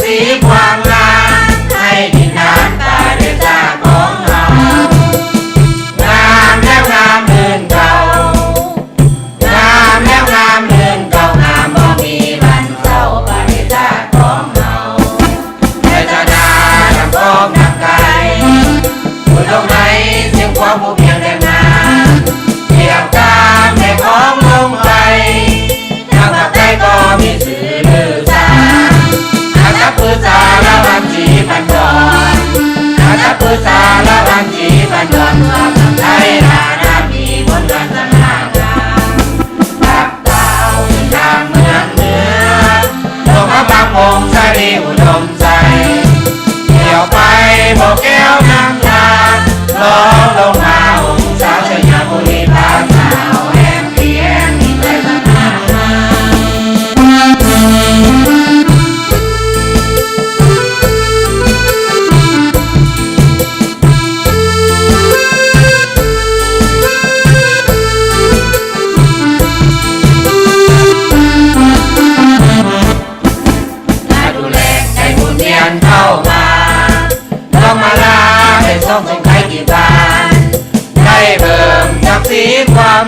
สีความงามให้ดินน้ำตาเดือดจ้าของเรางามแล้วงามเลื่อนเก่างามแล้วงามเลื่อนเก่างามบ่มีวันเศร้าปาริจ้าของเราให้จะดาทำของทำไกลผู้ลงไหนเสียงความผู้เพียงแรงงานเกี่ยวกับในของลงไปทางภาคใต้ก็มีสื่อลือสาปืสาละวันจีบันดอนอาจปืสาละวันจีบันดอนไทยนานามีบนกันสนางามทับดาวทางเมืองเหนือลงมาบางองค์ชาลีอุดมใจเกี่ยวไปบอกแก้วนางลาร้องลงมาองค์สาวชัยบุรีพาสาวแห่งเพียงที่ใจสนางามเข้ามาลองมาลาให้ส่งใครกี่บ้านได้เบิ่มศักดิ์ศรีความ